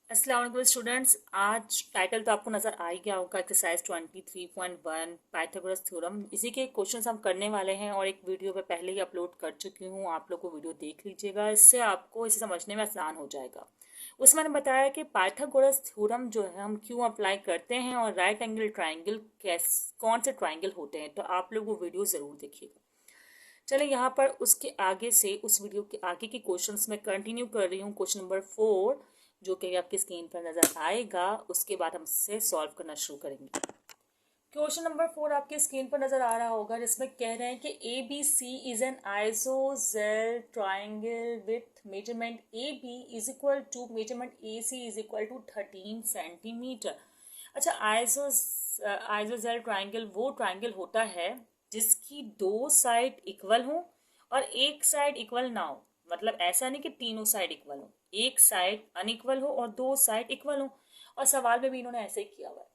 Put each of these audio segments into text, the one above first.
अस्सलाम वालेकुम स्टूडेंट्स। आज टाइटल तो आपको नज़र आ ही गया होगा, एक्सरसाइज 23.1 पाइथागोरस थ्योरम। इसी के क्वेश्चंस हम करने वाले हैं और एक वीडियो में पहले ही अपलोड कर चुकी हूँ। आप लोग को वीडियो देख लीजिएगा, इससे आपको इसे समझने में आसान हो जाएगा। उसमें मैंने बताया कि पाइथागोरस थ्योरम जो है हम क्यों अप्लाई करते हैं और राइट एंगल ट्राइंगल कौन से ट्राइंगल होते हैं। तो आप लोग वो वीडियो ज़रूर देखिएगा। चले यहाँ पर उसके आगे से उस वीडियो के आगे के क्वेश्चंस में कंटिन्यू कर रही हूँ। क्वेश्चन नंबर 4 जो कि आपकी स्क्रीन पर नजर आएगा, उसके बाद हम इससे सॉल्व करना शुरू करेंगे। क्वेश्चन नंबर 4 आपकी स्क्रीन पर नजर आ रहा होगा, जिसमें कह रहे हैं कि A B C is an isosceles triangle with measurement A B is equal to measurement A C is equal to 13 centimetre. अच्छा, आइसोसेल ट्राइंगल वो ट्राइंगल होता है जिसकी दो साइड इक्वल हो और एक साइड इक्वल ना हो। मतलब ऐसा नहीं कि तीनों साइड इक्वल हो, एक साइड अनइक्वल हो और दो साइड इक्वल हो। और सवाल में भी इन्होंने ऐसे ही किया हुआ है।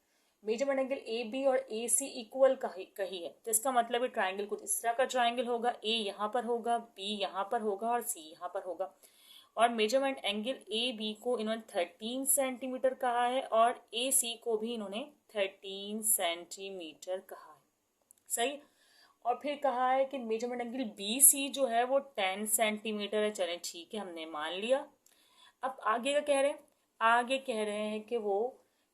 मेजरमेंट एंगल ए बी और ए सी इक्वल कही है, तो इसका मतलब है ट्राइंगल कुछ इस तरह का ट्राइंगल होगा। ए यहाँ पर होगा, बी यहाँ पर होगा और सी यहाँ पर होगा। और मेजरमेंट एंगल ए बी को इन्होंने 13 सेंटीमीटर कहा है और ए सी को भी इन्होंने 13 सेंटीमीटर कहा है। सही। और फिर कहा है कि मेजरमेंट एंगल बी सी जो है वो 10 सेंटीमीटर है। चलें ठीक है, हमने मान लिया। अब आगे का कह रहे हैं, आगे कह रहे हैं कि वो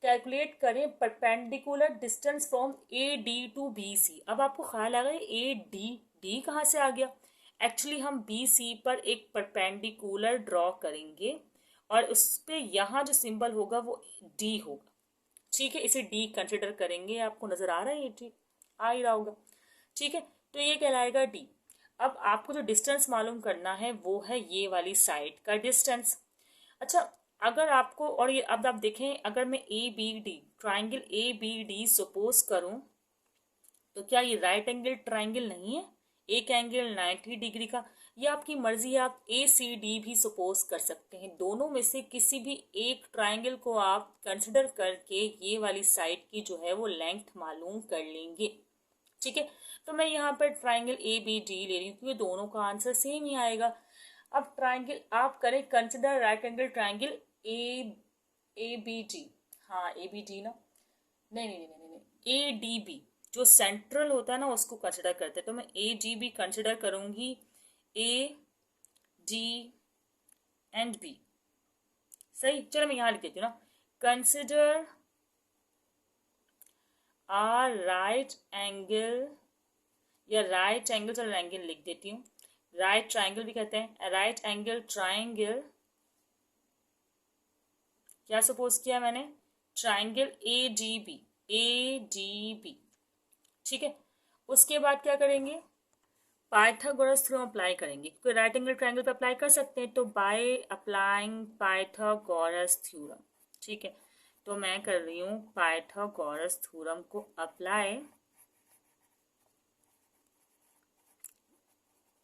कैलकुलेट करें perpendicular distance from A D to B C. अब आपको ख्याल आ गया ए डी, डी कहाँ से आ गया। एक्चुअली हम बी सी पर एक परपेंडिकुलर ड्रॉ करेंगे और उस पर यहाँ जो सिंबल होगा वो डी होगा। ठीक है, इसे डी कंसिडर करेंगे। आपको नजर आ रहा है, ये डी आ ही रहा होगा। ठीक है, तो ये कहलाएगा डी। अब आपको जो डिस्टेंस मालूम करना है वो है ये वाली साइड का डिस्टेंस। अच्छा, अगर आपको, और ये अब आप देखें, अगर मैं A B D triangle A B D suppose करूं तो क्या ये राइट एंगल ट्राइंगल नहीं है। एक एंगल 90 डिग्री का, ये आपकी मर्जी है। आप ए सी डी भी सपोज कर सकते हैं। दोनों में से किसी भी एक ट्राइंगल को आप कंसिडर करके ये वाली साइड की जो है वो लेंथ मालूम कर लेंगे। ठीक है, तो मैं यहाँ पर ट्राइंगल ए बी डी ले रही हूँ क्योंकि दोनों का आंसर सेम ही आएगा। अब ट्राइंगल आप करें consider right angle triangle A B D. हाँ, ए बी डी ना, नहीं नहीं नहीं नहीं नहीं, ए डी बी जो सेंट्रल होता है ना उसको कंसिडर करते हैं। तो मैं ए डी बी कंसिडर करूंगी, ए डी एंड बी। सही, चलो मैं यहाँ लिख देती हूँ ना, कंसिडर आर राइट एंगल, या राइट एंगल, चलो एंगल लिख देती हूँ, राइट ट्राइंगल भी कहते हैं। राइट एंगल ट्राइंगल क्या सपोज किया मैंने, triangle A D B, A D B. ठीक है, उसके बाद क्या करेंगे, पाइथागोरस थ्योरम अप्लाई करेंगे क्योंकि राइट एंगल ट्राइंगल पे अप्लाई कर सकते हैं। तो बाय अप्लाइंग पाइथागोरस थ्योरम, ठीक है, तो मैं कर रही हूँ पाइथागोरस थ्योरम को अप्लाई।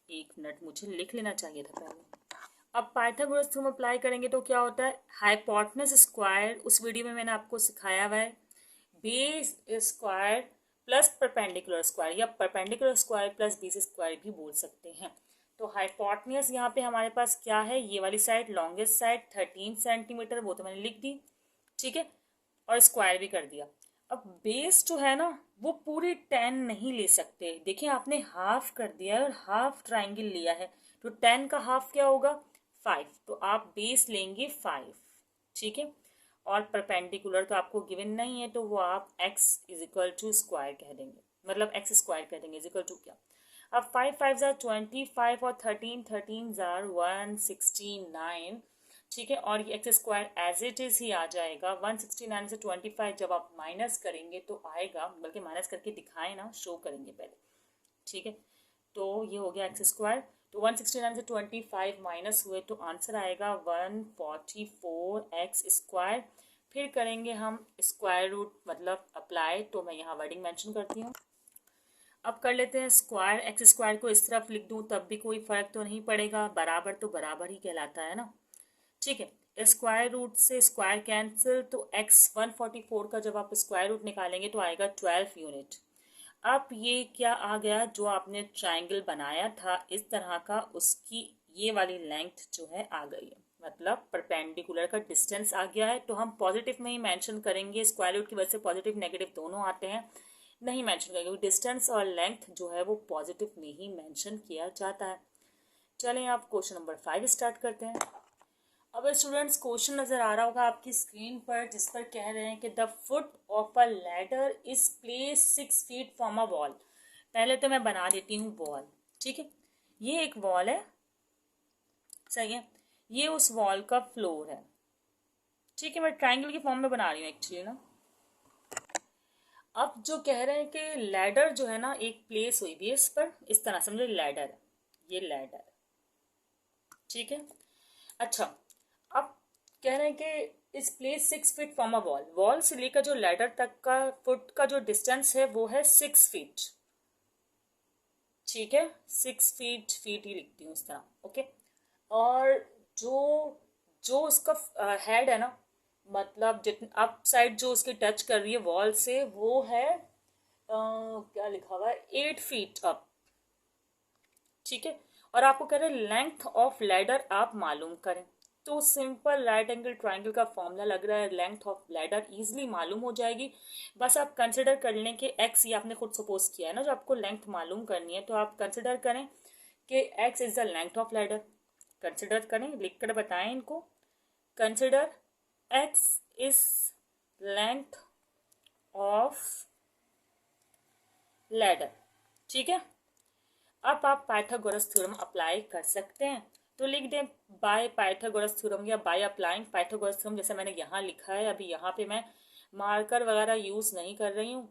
एक मिनट, मुझे लिख लेना चाहिए था पहले। अब पाइथागोरस थ्योरम अप्लाई करेंगे तो क्या होता है, हाइपोटेनस स्क्वायर, उस वीडियो में मैंने आपको सिखाया हुआ है, base square plus perpendicular square, या perpendicular square plus base square भी बोल सकते हैं। तो हाइपोटेनस यहाँ पे हमारे पास क्या है, ये वाली साइड लॉन्गेस्ट साइड 13 सेंटीमीटर, वो तो मैंने लिख दी। ठीक है, और स्क्वायर भी कर दिया। अब बेस जो है ना वो पूरी 10 नहीं ले सकते। देखिए आपने हाफ कर दिया और हाफ ट्राइंगल लिया है, तो 10 का हाफ क्या होगा 5, तो आप बेस लेंगे 5। ठीक है, और परपेंडिकुलर तो आपको गिवन नहीं है, तो वो आप x is equal to square कह देंगे, मतलब x स्क्वायर कह देंगे इज इक्वल टू क्या। अब 5 5 जार 25 और 13 13 जार 169। ठीक है, और ये x square as it is ही आ जाएगा। 169 से 25 जब आप माइनस करेंगे तो आएगा, बल्कि माइनस करके दिखाएं ना, शो करेंगे पहले। ठीक है, तो ये हो गया एक्स स्क्वायर। तो 169 से 25 माइनस हुए तो आंसर आएगा 144 एक्स स्क्वायर। फिर करेंगे हम स्क्वायर रूट, मतलब अप्लाई, तो मैं यहाँ वर्डिंग मेंशन करती हूँ। अब कर लेते हैं स्क्वायर। एक्स स्क्वायर को इस तरफ लिख दूँ तब भी कोई फर्क तो नहीं पड़ेगा, बराबर तो बराबर ही कहलाता है ना। ठीक है, स्क्वायर रूट से स्क्वायर कैंसिल, तो x 144 का जब आप स्क्वायर रूट निकालेंगे तो आएगा 12 यूनिट। अब ये क्या आ गया, जो आपने ट्राइंगल बनाया था इस तरह का, उसकी ये वाली लेंथ जो है आ गई है, मतलब परपेंडिकुलर का डिस्टेंस आ गया है, तो हम पॉजिटिव में ही मेंशन करेंगे। स्क्वायर रूट की वजह से पॉजिटिव नेगेटिव दोनों आते हैं, नहीं मेंशन करेंगे। डिस्टेंस और लेंथ जो है वो पॉजिटिव में ही मेंशन किया जाता है। चलें आप क्वेश्चन नंबर 5 स्टार्ट करते हैं। अब स्टूडेंट्स क्वेश्चन नज़र आ रहा होगा आपकी स्क्रीन पर, जिस पर कह रहे हैं कि the foot of a ladder is place 6 feet from a wall. पहले तो मैं बना देती हूँ वॉल, ठीक है। ये एक वॉल है, सही है। ये उस वॉल का फ्लोर है, ठीक है। मैं ट्राइंगल की फॉर्म में बना रही हूँ एक्चुअली ना। अब जो कह रहे हैं कि लैडर जो है ना, एक प्लेस हुई भी है इस पर, इस तरह समझो लैडर है, ये लैडर, ठीक है। अच्छा, अब कह रहे हैं कि इस place 6 feet from a wall. Wall से लेकर जो लैडर तक का फुट का जो डिस्टेंस है वो है 6 फीट, ठीक है। 6 फीट, फीट ही लिखती हूँ इस तरह, ओके। और जो जो उसका हेड है ना, मतलब जितना अप साइड जो उसकी टच कर रही है वॉल से, वो है क्या लिखा हुआ है, 8 फीट अप, ठीक है। और आपको कह रहे हैं लेंथ ऑफ लैडर आप मालूम करें। तो सिंपल राइट एंगल ट्राइंगल का फॉर्मूला लग रहा है, लेंथ ऑफ लैडर इजीली मालूम हो जाएगी। बस आप कंसिडर कर लें कि एक्स, ये आपने खुद सपोज किया है ना, जो आपको लेंथ मालूम करनी है, तो आप कंसिडर करें कि x is the length of ladder. Consider करें, लिख कर बताएं इनको। Consider x is length of ladder, ठीक है। अब आप पाइथागोरस थ्योरम अप्लाई कर सकते हैं, तो लिख दें बाय पाइथागोरस थ्योरम या बाय अप्लाइंग पाइथागोरस थ्योरम, जैसे मैंने यहाँ लिखा है। अभी यहाँ पे मैं मार्कर वगैरह यूज़ नहीं कर रही हूँ,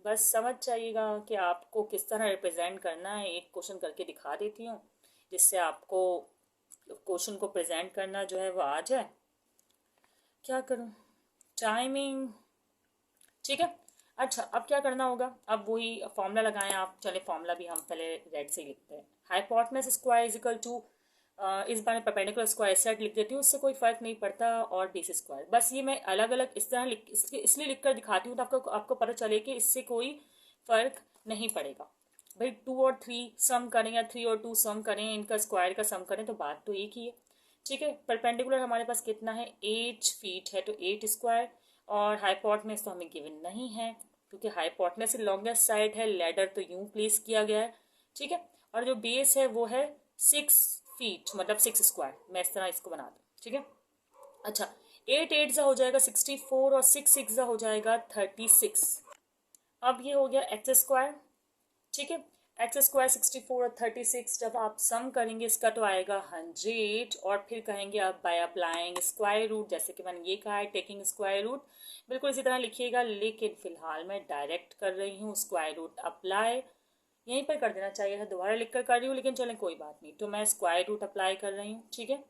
बस समझ जाइएगा कि आपको किस तरह रिप्रेजेंट करना है। एक क्वेश्चन करके दिखा देती हूँ, जिससे आपको क्वेश्चन को प्रेजेंट करना जो है वो आ जाए। क्या करूँ, टाइमिंग, ठीक है। अच्छा, अब क्या करना होगा, अब वही फॉर्मूला लगाएं आप। चले फॉर्मूला भी हम पहले रेड से लिखते हैं। Hypotenuse square is equal to, इस बार मैं परपेंडिकुलर स्क्वायर सेट लिख देती हूँ, उससे कोई फर्क नहीं पड़ता, और बेस स्क्वायर। बस ये मैं अलग अलग इस तरह इसलिए लिख कर दिखाती हूँ, तो आपको पता चले कि इससे कोई फर्क नहीं पड़ेगा। भाई 2 और 3 सम करें या 3 और 2 सम करें, इनका स्क्वायर का सम करें, तो बात तो एक ही है, ठीक है। परपेंडिकुलर हमारे पास कितना है, 8 फीट है, तो 8 स्क्वायर। और हाइपोटेनस तो हमें गिवन नहीं है, क्योंकि हाइपोटेनस से लॉन्गेस्ट साइड है, लैडर तो यूं प्लेस किया गया है, ठीक है। और जो बेस है वो है 6 फीट, मतलब 6 स्क्वायर। मैं इस तरह इसको बना दूँ, ठीक है। अच्छा, 8 8 सा हो जाएगा 64, और 6 6 सा हो जाएगा 36। अब ये हो गया एक्स स्क्वायर, ठीक है। एक्स स्क्वायर 64 और 36 जब आप सम करेंगे इसका तो आएगा 100, और फिर कहेंगे अब बाय अप्लाइंग स्क्वायर रूट, जैसे कि मैंने ये कहा है टेकिंग स्क्वायर रूट, बिल्कुल इसी तरह लिखिएगा। लेकिन फिलहाल मैं डायरेक्ट कर रही हूँ, स्क्वायर रूट अप्लाई यहीं पर कर देना चाहिए था, दोबारा लिख कर रही हूँ, लेकिन चलें कोई बात नहीं। तो मैं स्क्वायर रूट अप्लाई कर रही हूँ, ठीक है,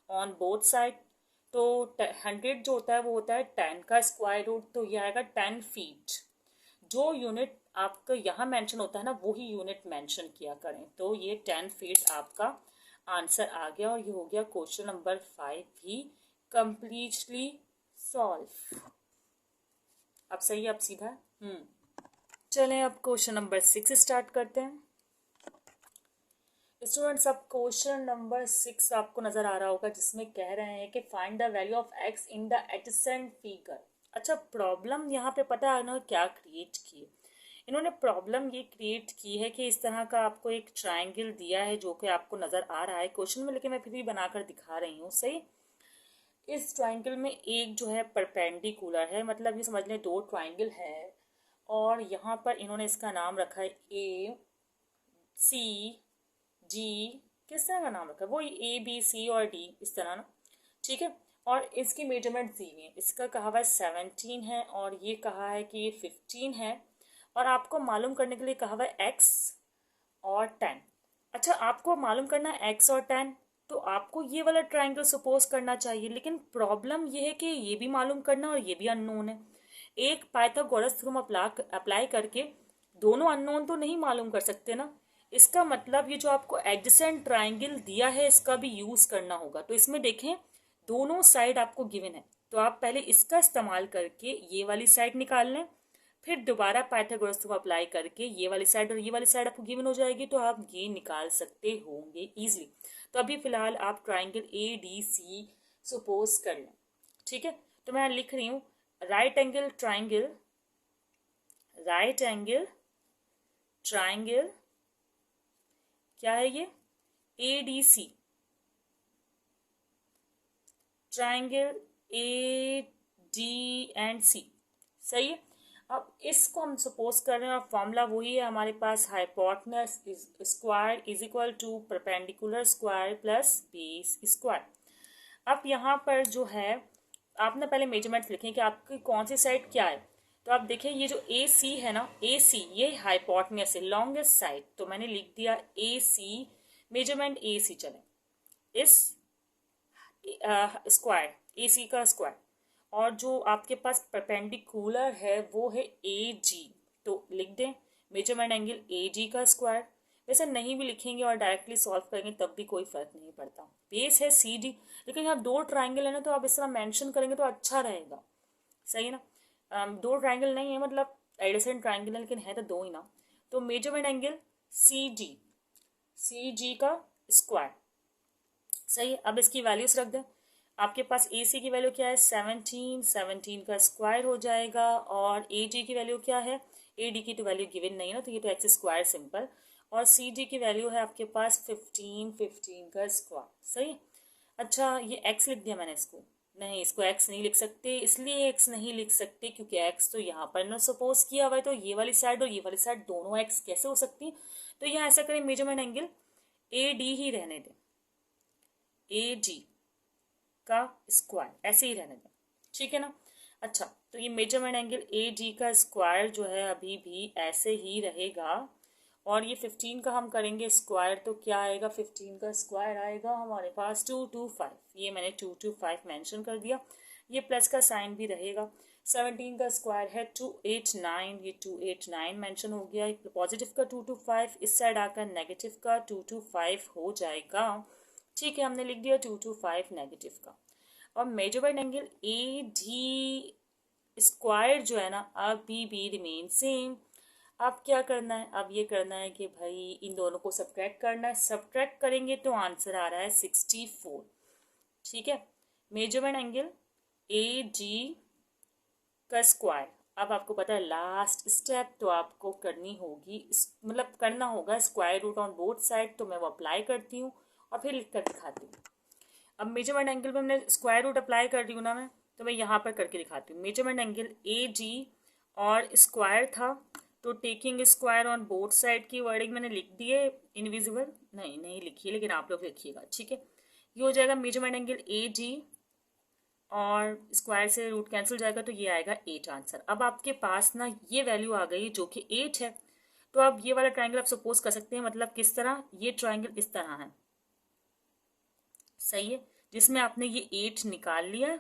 ऑन बोथ साइड। तो 100 जो होता है वो होता है 10 का स्क्वायर रूट, तो ये आएगा 10 फीट। जो यूनिट आपका यहाँ मेंशन होता है ना, वही यूनिट मेंशन किया करें। तो ये 10 फीट आपका आंसर आ गया, और ये हो गया क्वेश्चन नंबर 5 भी कंप्लीटली सॉल्व। अब सही है, अब सीधा। चलें अब क्वेश्चन नंबर 6 स्टार्ट करते हैं। स्टूडेंट्स, अब क्वेश्चन नंबर 6 आपको नजर आ रहा होगा, जिसमें कह रहे हैं कि find the value of x in the adjacent figure. अच्छा, प्रॉब्लम यहाँ पे पता है इन्होंने क्या क्रिएट की है? इन्होंने प्रॉब्लम ये क्रिएट की है कि इस तरह का आपको एक ट्राइंगल दिया है, जो कि आपको नजर आ रहा है क्वेश्चन में, लेकिन मैं फिर भी बनाकर दिखा रही हूँ, सही। इस ट्राइंगल में एक जो है परपेंडिकुलर है, मतलब ये समझ लें 2 ट्राइंगल है, और यहाँ पर इन्होंने इसका नाम रखा है ए सी जी, किस तरह का नाम रखा है, वो ए बी सी और डी, इस तरह ना, ठीक है। और इसकी मेजरमेंट दी हुई है, इसका कहा हुआ है 17 है, और ये कहा है कि ये 15 है, और आपको मालूम करने के लिए कहा हुआ है एक्स और 10। अच्छा, आपको मालूम करना है एक्स और 10, तो आपको ये वाला ट्राइंगल सपोज करना चाहिए, लेकिन प्रॉब्लम ये है कि ये भी मालूम करना और ये भी अननोन है। एक पाइथागोरस थ्योरम अप्लाई करके दोनों अननोन तो नहीं मालूम कर सकते ना। इसका मतलब ये जो आपको एडजेसेंट ट्राइंगल दिया है, इसका भी यूज करना होगा। तो इसमें देखें दोनों साइड आपको गिवन है, तो आप पहले इसका इस्तेमाल करके ये वाली साइड निकाल लें, फिर दोबारा पाइथागोरस थ्योरम अप्लाई करके ये वाली साइड और ये वाली साइड आपको गिवन हो जाएगी, तो आप ये निकाल सकते होंगे इजीली। तो अभी फिलहाल आप triangle A D C suppose कर लें। ठीक है, तो मैं लिख रही हूँ right angle triangle, right angle triangle क्या है ये, ADC, ट्राइंगल ADC। सही है। अब इसको हम सपोज कर रहे हैं और फॉर्मूला वही है हमारे पास, hypotenuse square is equal to perpendicular square plus base square. अब यहाँ पर जो है आपने पहले मेजरमेंट्स लिखे कि आपकी कौन सी साइड क्या है। तो आप देखिए ये जो AC है ना, AC ये हाइपोटेनस है, लॉन्गेस्ट साइड, तो मैंने लिख दिया AC, मेजरमेंट AC चले इस स्क्वायर, AC का स्क्वायर, और जो आपके पास परपेंडिकुलर है वो है AG, तो लिख दें मेजरमेंट एंगल AG का स्क्वायर। वैसे नहीं भी लिखेंगे और डायरेक्टली सॉल्व करेंगे तब भी कोई फर्क नहीं पड़ता। बेस है CD, लेकिन यहाँ दो ट्राइंगल है ना, तो आप इस तरह मेंशन करेंगे तो अच्छा रहेगा। सही है ना, दो ट्राइंगल नहीं है, मतलब एडिसेंट ट्राइंगल है लेकिन है तो दो ही ना। तो मेजरमेंट एंगल CG का स्क्वायर। सही है, अब इसकी वैल्यूज रख दें। आपके पास AC की वैल्यू क्या है 17, 17 का स्क्वायर हो जाएगा, और AG की वैल्यू क्या है, AD की तो वैल्यू गिवन नहीं है ना, तो ये तो एक्स स्क्वायर सिंपल, और CG की वैल्यू है आपके पास 15, 15 का स्क्वायर। सही। अच्छा ये x लिख दिया मैंने, इसको नहीं, इसको x नहीं लिख सकते, इसलिए x नहीं लिख सकते क्योंकि x तो यहाँ पर ना सपोज किया हुआ है, तो ये वाली साइड और ये वाली साइड दोनों x कैसे हो सकती। तो यहाँ ऐसा करें मेजरमेंट एंगल AD ही रहने दें, AG का स्क्वायर ऐसे ही रहने दें, ठीक है ना। अच्छा तो ये मेजरमेंट एंगल AG का स्क्वायर जो है अभी भी ऐसे ही रहेगा, और ये 15 का हम करेंगे स्क्वायर, तो क्या आएगा 15 का स्क्वायर आएगा हमारे पास 225, ये मैंने 225 मेंशन कर दिया, ये प्लस का साइन भी रहेगा। 17 का स्क्वायर है 289, ये 289 मेंशन हो गया, पॉजिटिव का 225, इस साइड आकर नेगेटिव का 225 हो जाएगा। ठीक है, हमने लिख दिया 225 नेगेटिव का। और मेजरमेंट एंगल AD स्क्वायर जो है ना अभी भी रिमेन सेम। अब क्या करना है, अब ये करना है कि भाई इन दोनों को सब्ट्रैक्ट करना है, सब्ट्रैक्ट करेंगे तो आंसर आ रहा है 64। ठीक है, मेजरमेंट एंगल AG का स्क्वायर। अब आपको पता है लास्ट स्टेप तो आपको करनी होगी, मतलब करना होगा square root on both side, तो मैं वो अप्लाई करती हूँ और फिर लिख कर दिखाती हूँ। अब मेजरमेंट एंगल में हमने स्क्वायर रूट अप्लाई कर रही हूँ ना मैं, तो मैं यहाँ पर करके दिखाती हूँ। मेजरमेंट एंगल AG और स्क्वायर था, तो taking square on both side की वर्डिंग मैंने लिख दी है, इनविजिबल नहीं लिखी है, लेकिन आप लोग लिखिएगा। ठीक है, ये हो जाएगा मेजरमेंट एंगल AG और स्क्वायर से रूट कैंसिल जाएगा, तो ये आएगा 8 आंसर। अब आपके पास ना ये वैल्यू आ गई जो कि 8 है, तो अब ये वाला ट्राइंगल आप सपोज कर सकते हैं, मतलब किस तरह, ये ट्राइंगल इस तरह है। सही है, जिसमें आपने ये 8 निकाल लिया,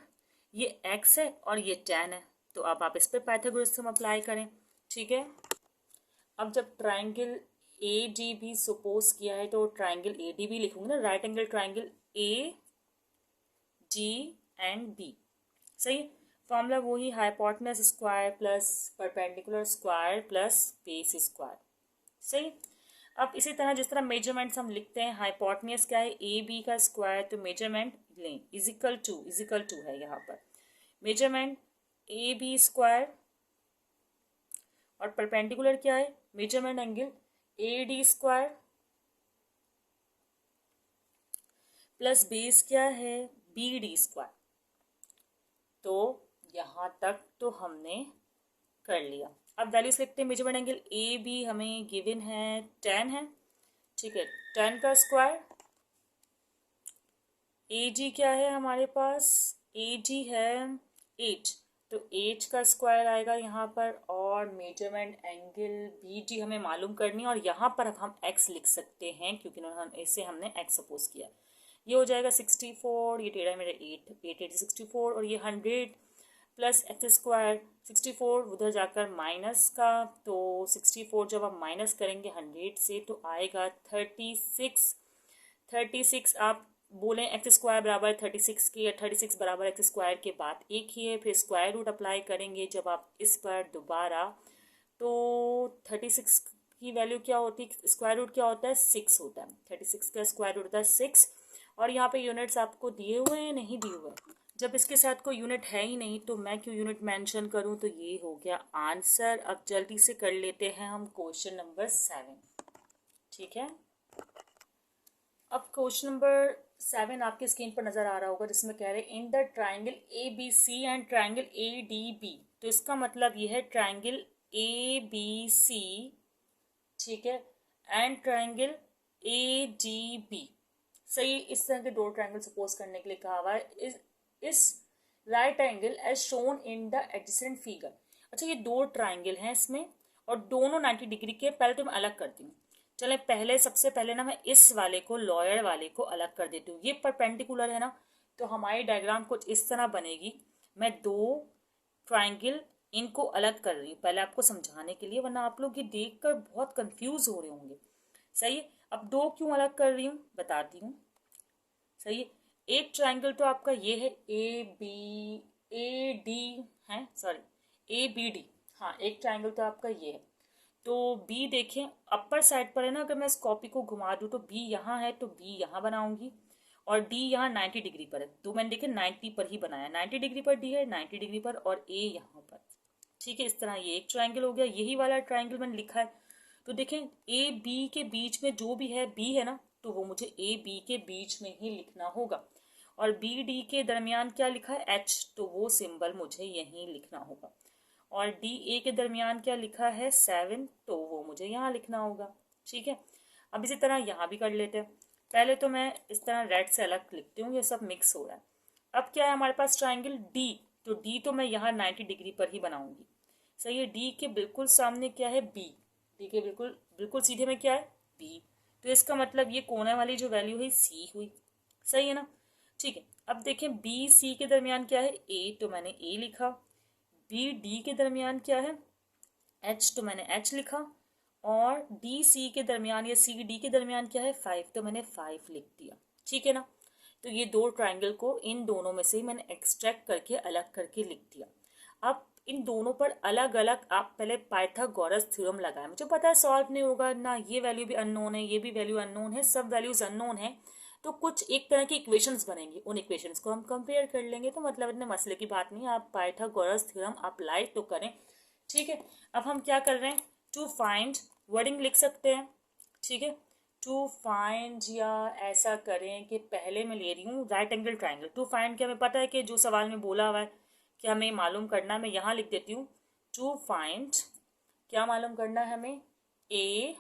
ये x है और ये tan है, तो अब आप इस पर पाइथागोरस थ्योरम अप्लाई करें। ठीक है, अब जब ट्राइंगल ADB सपोज किया है तो ट्राइंगल ADB लिखूंगी ना, राइट एंगल ट्राइंगल AGB। सही है, फॉर्मूला वही hypotenuse square plus perpendicular square plus base square. सही। अब इसी तरह जिस तरह मेजरमेंट्स हम लिखते हैं, हाइपोटेनस क्या है AB का स्क्वायर, तो मेजरमेंट लें इजिकल टू है यहाँ पर मेजरमेंट AB स्क्वायर, और परपेंडिकुलर क्या है measurement angle AD square plus base क्या है BD स्क्वायर। तो यहाँ तक तो हमने कर लिया। अब वैल्यूज लिखते हैं, मेजरमेंट एंगल AB हमें गिवन है 10 है। ठीक है, 10 का स्क्वायर, AG क्या है हमारे पास, AG है 8, तो 8 का स्क्वायर आएगा यहाँ पर, और मेजरमेंट एंगल BD हमें मालूम करनी है, और यहाँ पर हम x लिख सकते हैं क्योंकि इसे हमने x सपोज किया। ये हो जाएगा 64, ये टेढ़ा मेरा 8 64, और ये 100 प्लस एक्स स्क्वायर 64 उधर जाकर माइनस का, तो 64 जब आप माइनस करेंगे 100 से तो आएगा 36। आप बोलें एक्स स्क्वायर बराबर 36 के, या 36 बराबर एक्स स्क्वायर के बाद एक ही है, फिर स्क्वायर रूट अप्लाई करेंगे जब आप इस पर दोबारा, तो 36 की वैल्यू क्या होती है, स्क्वायर रूट क्या होता है 6 होता है, 36 का स्क्वायर रूट होता है 6, और यहाँ पे यूनिट्स आपको दिए हुए हैं, नहीं दिए हुए? जब इसके साथ कोई यूनिट है ही नहीं तो मैं क्यों यूनिट मेंशन करूँ? तो ये हो गया आंसर। अब जल्दी से कर लेते हैं हम क्वेश्चन नंबर 7। ठीक है, अब क्वेश्चन नंबर 7 आपके स्क्रीन पर नजर आ रहा होगा, जिसमें कह रहे हैं in the triangle A B C and triangle A D B. तो इसका मतलब ये है ट्राइंगल ए बी सी, ठीक है, and triangle A D B. सही, इस तरह के दो ट्राइंगल सपोज करने के लिए कहा हुआ है। इस right angle as shown in the adjacent figure. अच्छा, ये दो ट्राइंगल हैं इसमें और दोनों 90 डिग्री के। पहले तो मैं अलग करती हूँ। चले पहले, सबसे पहले ना मैं इस वाले को, लॉयर वाले को अलग कर देती हूँ। ये परपेंडिकुलर है ना, तो हमारी डायग्राम कुछ इस तरह बनेगी। मैं दो ट्राइंगल इनको अलग कर रही हूँ पहले आपको समझाने के लिए, वरना आप लोग ये देखकर बहुत कंफ्यूज हो रहे होंगे। सही है, अब दो क्यों अलग कर रही हूँ बताती हूँ। सही है, एक ट्राइंगल तो आपका ये है ए डी है, सॉरी ए बी डी। हाँ, एक ट्राइंगल तो आपका ये है। तो बी देखें अपर साइड पर है ना, अगर मैं इस कॉपी को घुमा दूँ तो बी यहाँ है, तो बी यहाँ बनाऊंगी और डी यहाँ 90 डिग्री पर है। तो मैंने देखे 90 पर ही बनाया, 90 डिग्री पर डी है, 90 डिग्री पर, और ए यहाँ पर। ठीक है, इस तरह ये एक ट्राइंगल हो गया। यही वाला ट्राइंगल मैंने लिखा है। तो देखें ए बी के बीच में जो भी है बी है ना, तो वो मुझे ए बी के बीच में ही लिखना होगा। और बी डी के दरमियान क्या लिखा है? एच, तो वो सिंबल मुझे यहीं लिखना होगा। और डी ए के दरमियान क्या लिखा है? 7, तो वो मुझे यहाँ लिखना होगा। ठीक है, अब इसी तरह यहाँ भी कर लेते हैं। पहले तो मैं इस तरह रेड से अलग लिखती हूँ, ये सब मिक्स हो रहा है। अब क्या है हमारे पास? Triangle D. तो डी तो मैं यहाँ 90 डिग्री पर ही बनाऊंगी। सही है, डी के बिल्कुल सामने क्या है? बी। डी के बिल्कुल बिल्कुल सीधे में क्या है? बी। तो इसका मतलब ये कोने वाली जो वैल्यू है सी हुई। सही है ना? ठीक है, अब देखें बी सी के दरमियान क्या है? ए, तो मैंने ए लिखा। बी डी के दरमियान क्या है? एच, तो मैंने एच लिखा। और डी सी के दरमियान या सी डी के दरमियान क्या है? 5, तो मैंने 5 लिख दिया। ठीक है ना? तो ये दो ट्राइंगल को इन दोनों में से ही मैंने एक्सट्रैक्ट करके अलग करके लिख दिया। अब इन दोनों पर अलग अलग आप पहले पाइथागोरस थ्योरम लगाएं। मुझे पता है सॉल्व नहीं होगा ना, ये वैल्यू भी अननोन है, ये भी वैल्यू अननोन है, सब वैल्यूज अननोन है। तो कुछ एक तरह की इक्वेशंस बनेंगी, उन इक्वेशंस को हम कंपेयर कर लेंगे। तो मतलब इतने मसले की बात नहीं है, आप पाइथागोरस थ्योरम अप्लाई तो करें। ठीक है, अब हम क्या कर रहे हैं? टू फाइंड वर्डिंग लिख सकते हैं। ठीक है, टू फाइंड, या ऐसा करें कि पहले मैं ले रही हूँ right angle triangle. To find क्या, हमें पता है कि जो सवाल में बोला हुआ है कि हमें मालूम करना है, मैं यहाँ लिख देती हूँ टू फाइंड। क्या मालूम करना है हमें? ए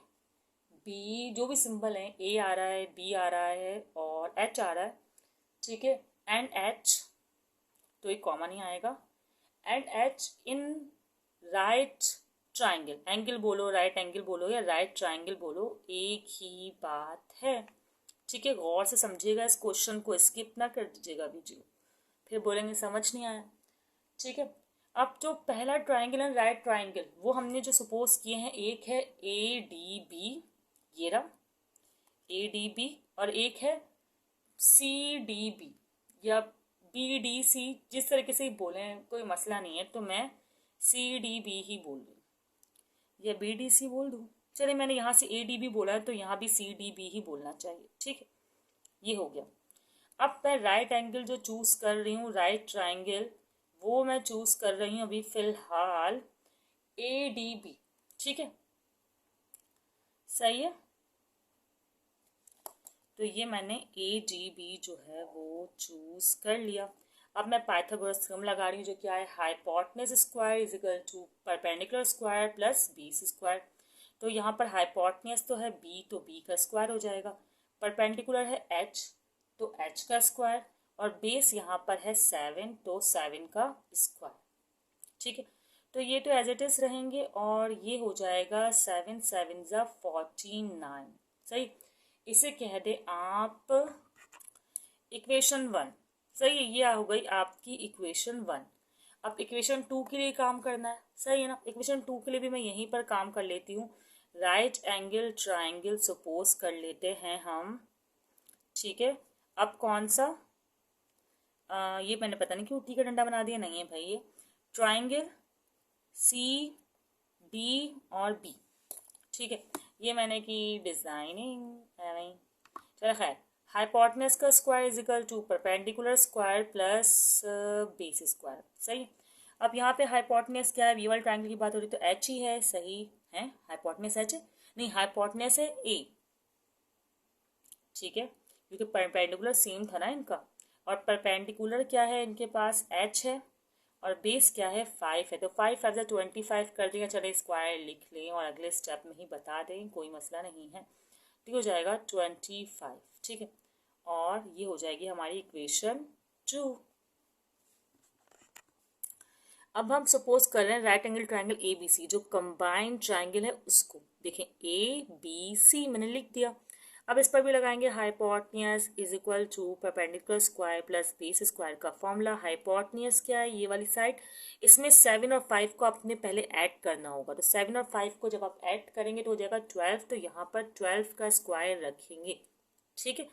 बी, जो भी सिंबल है, ए आ रहा है, बी आ रहा है और एच आ रहा है। ठीक है, एंड एच, तो एक कॉमन ही आएगा। And H in right triangle. Angle बोलो, राइट एंगल बोलो या राइट ट्राइंगल बोलो, एक ही बात है। ठीक है, गौर से समझिएगा इस क्वेश्चन को, स्किप ना कर दीजिएगा वीडियो, फिर बोलेंगे समझ नहीं आया। ठीक है, अब जो पहला ट्राइंगल है राइट ट्राइंगल, वो हमने जो सपोज किए हैं, एक है ए डी बी, ये रहा ए डी बी, और एक है सी डी बी या बी डी सी, जिस तरीके से बोले कोई मसला नहीं है। तो मैं सी डी बी ही बोल दूँ या बी डी सी बोल दूँ। चलिए, मैंने यहाँ से ए डी बी बोला है तो यहाँ भी सी डी बी ही बोलना चाहिए। ठीक है, ये हो गया। अब मैं राइट एंगल जो चूज कर रही हूँ, राइट ट्राइंगल, वो मैं चूज कर रही हूँ अभी फिलहाल ए डी बी। ठीक है, सही है। तो ये मैंने ए डी बी जो है वो चूज कर लिया। अब मैं पाइथागोरस थ्योरम लगा रही हूँ, जो क्या है? Hypotenuse square is equal to perpendicular square plus base square. तो यहाँ पर हाइपोटेनस तो है बी, तो बी का स्क्वायर हो जाएगा। परपेंडिकुलर है एच, तो एच का स्क्वायर, और बेस यहाँ पर है 7, तो 7 का स्क्वायर। ठीक है, तो ये तो एज इट इज रहेंगे और ये हो जाएगा 7 7 ज़ा 49। सही, इसे कह दे आप इक्वेशन 1। सही है, ये हो गई आपकी इक्वेशन 1। अब इक्वेशन 2 के लिए काम करना है। सही है ना? इक्वेशन 2 के लिए भी मैं यहीं पर काम कर लेती हूँ। राइट एंगल ट्राइंगल सपोज कर लेते हैं हम। ठीक है, अब कौन सा? ये मैंने पता नहीं क्यों टी का डंडा बना दिया, नहीं है भाई, ये ट्राइंगल सी डी और बी। ठीक है, ये मैंने की डिजाइनिंग है नहीं, चलो खैर। हाइपोटेनस का square is equal to perpendicular square plus base square. सही। अब यहाँ पे हाइपोटेनस क्या है, ये वाले ट्रायंगल की बात हो रही तो एच ही है। सही है, हाइपोटेनस एच है, नहीं हाइपोटेनस है ए। ठीक है, क्योंकि परपेंडिकुलर सेम था ना इनका, और परपेंडिकुलर क्या है इनके पास, एच है, और बेस क्या है, 5 है। तो 5 5 25 कर देंगे, चले स्क्वायर लिख लें और अगले स्टेप में ही बता दें, कोई मसला नहीं है। तो हो जाएगा 25। ठीक है, और ये हो जाएगी हमारी इक्वेशन 2। अब हम सपोज कर रहे हैं right angle triangle A B C, जो कंबाइंड ट्राइंगल है उसको देखें, ए बी सी मैंने लिख दिया। अब इस पर भी लगाएंगे hypotenuse is equal to perpendicular square plus base square का फॉर्मूला। हाइपोटेनियस क्या है, ये वाली साइड, इसमें 7 और 5 को आपने पहले ऐड करना होगा। तो 7 और 5 को जब आप ऐड करेंगे तो हो जाएगा 12। तो यहाँ पर 12 का स्क्वायर रखेंगे। ठीक है,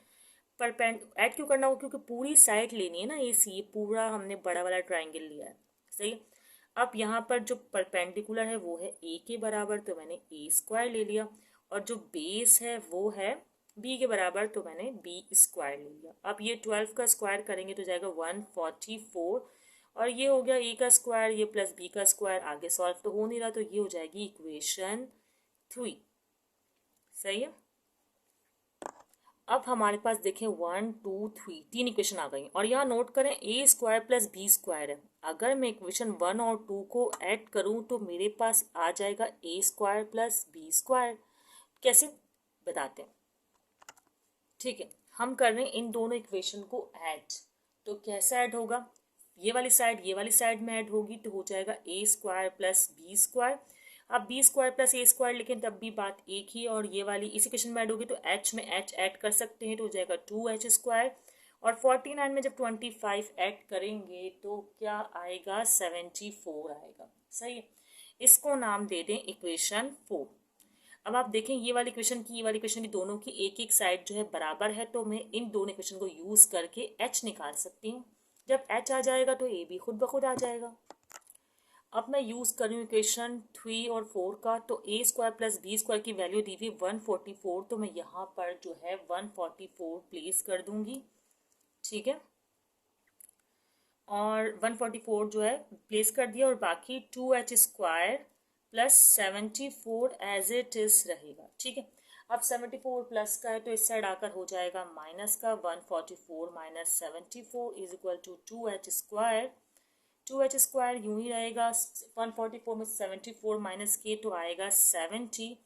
ऐड क्यों करना होगा, क्योंकि पूरी साइड लेनी है ना ए सी, पूरा हमने बड़ा वाला ट्राइंगल लिया है। सही। अब यहाँ पर जो परपेंडिकुलर है वो है ए के बराबर, तो मैंने ए स्क्वायर ले लिया, और जो बेस है वो है बी के बराबर, तो मैंने बी स्क्वायर ले लिया। अब ये 12 का स्क्वायर करेंगे तो जाएगा 144, और ये हो गया ए का स्क्वायर, ये प्लस बी का स्क्वायर, आगे सॉल्व तो हो नहीं रहा, तो ये हो जाएगी इक्वेशन 3। सही है। अब हमारे पास देखें 1 2 3 तीन इक्वेशन आ गई, और यहाँ नोट करें ए स्क्वायर प्लस बी स्क्वायर है। अगर मैं इक्वेशन 1 और 2 को ऐड करूँ तो मेरे पास आ जाएगा ए स्क्वायर प्लस बी स्क्वायर। कैसे बताते हैं। ठीक है, हम कर रहे हैं इन दोनों इक्वेशन को ऐड, तो कैसा ऐड होगा, ये वाली साइड में ऐड होगी, तो हो जाएगा ए स्क्वायर प्लस बी स्क्वायर। अब बी स्क्वायर प्लस ए स्क्वायर लेकिन तब भी बात एक ही, और ये वाली इस इक्वेशन में ऐड होगी तो एच में एच ऐड कर सकते हैं, तो हो जाएगा 2h स्क्वायर। और 49 में जब 25 ऐड करेंगे तो क्या आएगा, 74 आएगा। सही है, इसको नाम दे दें इक्वेशन 4। अब आप देखें ये वाली इक्वेशन की, ये वाली इक्वेशन की, दोनों की एक एक साइड जो है बराबर है, तो मैं इन दोनों इक्वेशन को यूज़ करके एच निकाल सकती हूँ। जब एच आ जाएगा तो ए भी खुद ब खुद आ जाएगा। अब मैं यूज़ कर रही हूँ इक्वेशन 3 और 4 का, तो ए स्क्वायर प्लस बी स्क्वायर की वैल्यू दी हुई 144, तो मैं यहाँ पर जो है 144 प्लेस कर दूंगी। ठीक है, और 144 जो है प्लेस कर दिया, और बाकी 2h square plus 74 as it is रहेगा। ठीक है, अब 74 प्लस का है तो इस साइड आकर हो जाएगा माइनस का, 144 minus 74 is equal to 2h square. 2h square यूं ही रहेगा, 144 में 74 माइनस के तो आएगा 70,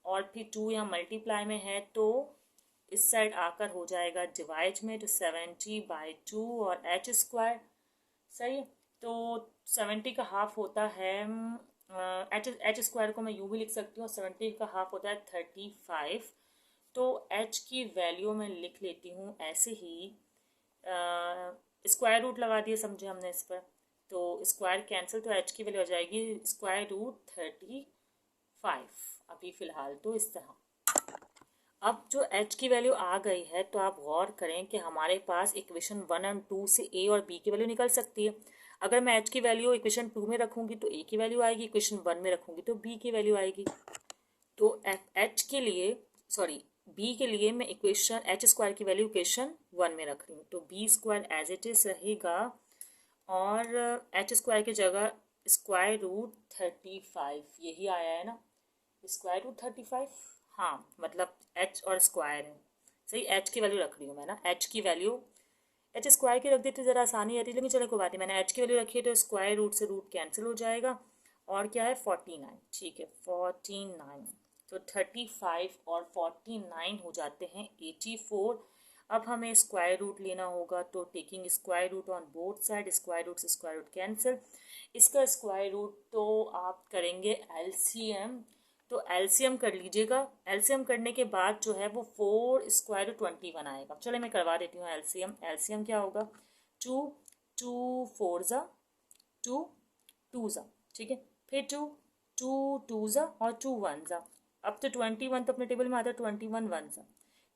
और फिर 2 यहाँ मल्टीप्लाई में है तो इस साइड आकर हो जाएगा डिवाइड में, तो 70/2 और h स्क्वायर। सही है, तो 70 का हाफ होता है, एच स्क्वायर को मैं यूँ भी लिख सकती हूँ, 70 का हाफ होता है 35। तो h की वैल्यू मैं लिख लेती हूँ ऐसे ही, स्क्वायर रूट लगा दिए समझे हमने इस पर, तो स्क्वायर कैंसिल, तो h की वैल्यू आ जाएगी √35। अभी फ़िलहाल तो इस तरह। अब जो h की वैल्यू आ गई है तो आप गौर करें कि हमारे पास इक्वेशन 1 और 2 से a और b की वैल्यू निकल सकती है। अगर मैं h की वैल्यू इक्वेशन 2 में रखूँगी तो a की वैल्यू आएगी, इक्वेशन 1 में रखूँगी तो b की वैल्यू आएगी। तो h के लिए b के लिए मैं इक्वेशन h स्क्वायर की वैल्यू इक्वेशन 1 में रख रही हूँ, तो b square as it is रहेगा, और h स्क्वायर की जगह √35 यही आया है ना, √35। हाँ, मतलब h और स्क्वायर है। सही, h की वैल्यू रख रही हूँ मैं ना, h की वैल्यू h स्क्वायर की रख दी तो ज़रा आसानी रहती, लेकिन चलो कोई बात नहीं, मैंने h की वैल्यू रखी है तो स्क्वायर रूट से रूट कैंसिल हो जाएगा, और क्या है 49। ठीक है, 49, तो 35 और 49 हो जाते हैं 84। अब हमें स्क्वायर रूट लेना होगा, तो taking square root on both side, square root से स्क्वायर रूट कैंसिल, इसका स्क्वायर रूट तो आप करेंगे एलसीएम, तो एलसीएम कर लीजिएगा। एलसीएम करने के बाद जो है वो 4 स्क्वायर 21 आएगा। चलो मैं करवा देती हूँ एलसीएम। एलसीएम क्या होगा, 2 2 4 ज़ा 2 2 ज़ा, ठीक है, फिर 2 2 2 ज़ा और 2 1 ज़ा। अब तो 21 तो अपने टेबल में आता है, 21 1 ज़ा,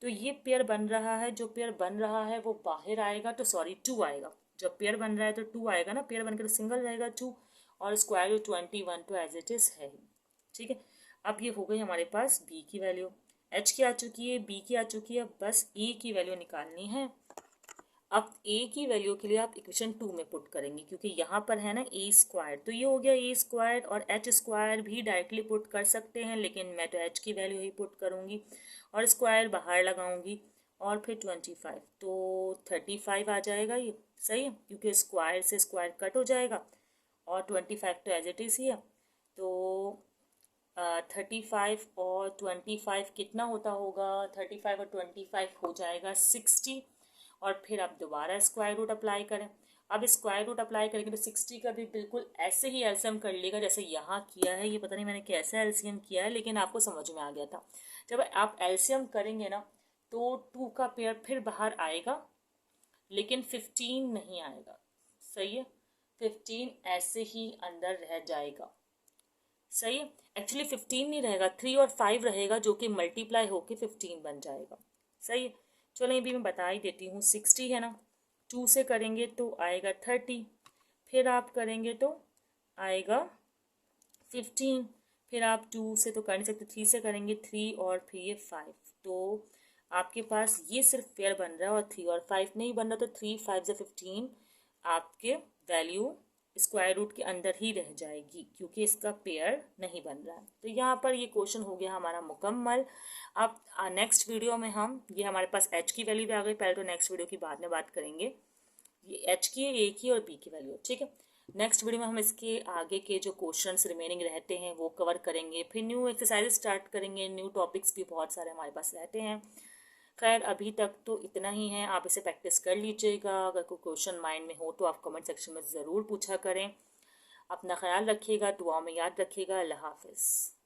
तो ये पेयर बन रहा है, जो पेयर बन रहा है वो बाहर आएगा, तो सॉरी 2 आएगा। जब पेयर बन रहा है तो 2 आएगा ना, पेयर बन के तो सिंगल रहेगा 2, और स्क्वायर 21 तो एज इट इज़ है ही। ठीक है, अब ये हो गई हमारे पास b की वैल्यू। एच की आ चुकी है, बी की आ चुकी है, बस ए की वैल्यू निकालनी है। अब ए की वैल्यू के लिए आप इक्वेशन 2 में पुट करेंगे, क्योंकि यहाँ पर है ना ए स्क्वायर, तो ये हो गया ए स्क्वायर, और एच स्क्वायर भी डायरेक्टली पुट कर सकते हैं, लेकिन मैं तो एच की वैल्यू ही पुट करूँगी और स्क्वायर बाहर लगाऊंगी, और फिर 25, तो 35 आ जाएगा ये। सही है, क्योंकि स्क्वायर से स्क्वायर कट हो जाएगा, और 25 तो एज इट इज़ ही है। तो 35 और 25 कितना होता होगा, 35 और 25 हो जाएगा 60, और फिर आप दोबारा स्क्वायर रूट अप्लाई करें। अब स्क्वायर रूट अप्लाई करेंगे तो 60 का भी बिल्कुल ऐसे ही एलसीएम कर लेगा जैसे यहाँ किया है। ये पता नहीं मैंने कैसा एलसीएम किया है, लेकिन आपको समझ में आ गया था। जब आप एलसीएम करेंगे ना तो 2 का पेयर फिर बाहर आएगा, लेकिन 15 नहीं आएगा। सही है, 15 ऐसे ही अंदर रह जाएगा। सही है, एक्चुअली 15 नहीं रहेगा, 3 और 5 रहेगा, जो कि मल्टीप्लाई होके 15 बन जाएगा। सही है, चलो ये भी मैं बता ही देती हूँ। 60 है ना, 2 से करेंगे तो आएगा 30, फिर आप करेंगे तो आएगा 15, फिर आप 2 से तो कर नहीं सकते, 3 से करेंगे 3, और फिर ये 5, तो आपके पास ये सिर्फ पेयर बन रहा है और 3 और 5 नहीं बन रहा, तो 3 5 से 15 आपके वैल्यू स्क्वायर रूट के अंदर ही रह जाएगी, क्योंकि इसका पेयर नहीं बन रहा है। तो यहाँ पर ये क्वेश्चन हो गया हमारा मुकम्मल। अब नेक्स्ट वीडियो में हम, ये हमारे पास एच की वैल्यू भी आ गई, पहले तो नेक्स्ट वीडियो की बाद में बात करेंगे, ये एच की, ए की और बी की वैल्यू। ठीक है, नेक्स्ट वीडियो में हम इसके आगे के जो क्वेश्चंस रिमेनिंग रहते हैं वो कवर करेंगे, फिर न्यू एक्सरसाइज स्टार्ट करेंगे, न्यू टॉपिक्स भी बहुत सारे हमारे पास रहते हैं। खैर अभी तक तो इतना ही है, आप इसे प्रैक्टिस कर लीजिएगा। अगर कोई क्वेश्चन माइंड में हो तो आप कमेंट सेक्शन में ज़रूर पूछा करें। अपना ख्याल रखिएगा, दुआओं में याद रखिएगा। अल्लाह हाफिज़।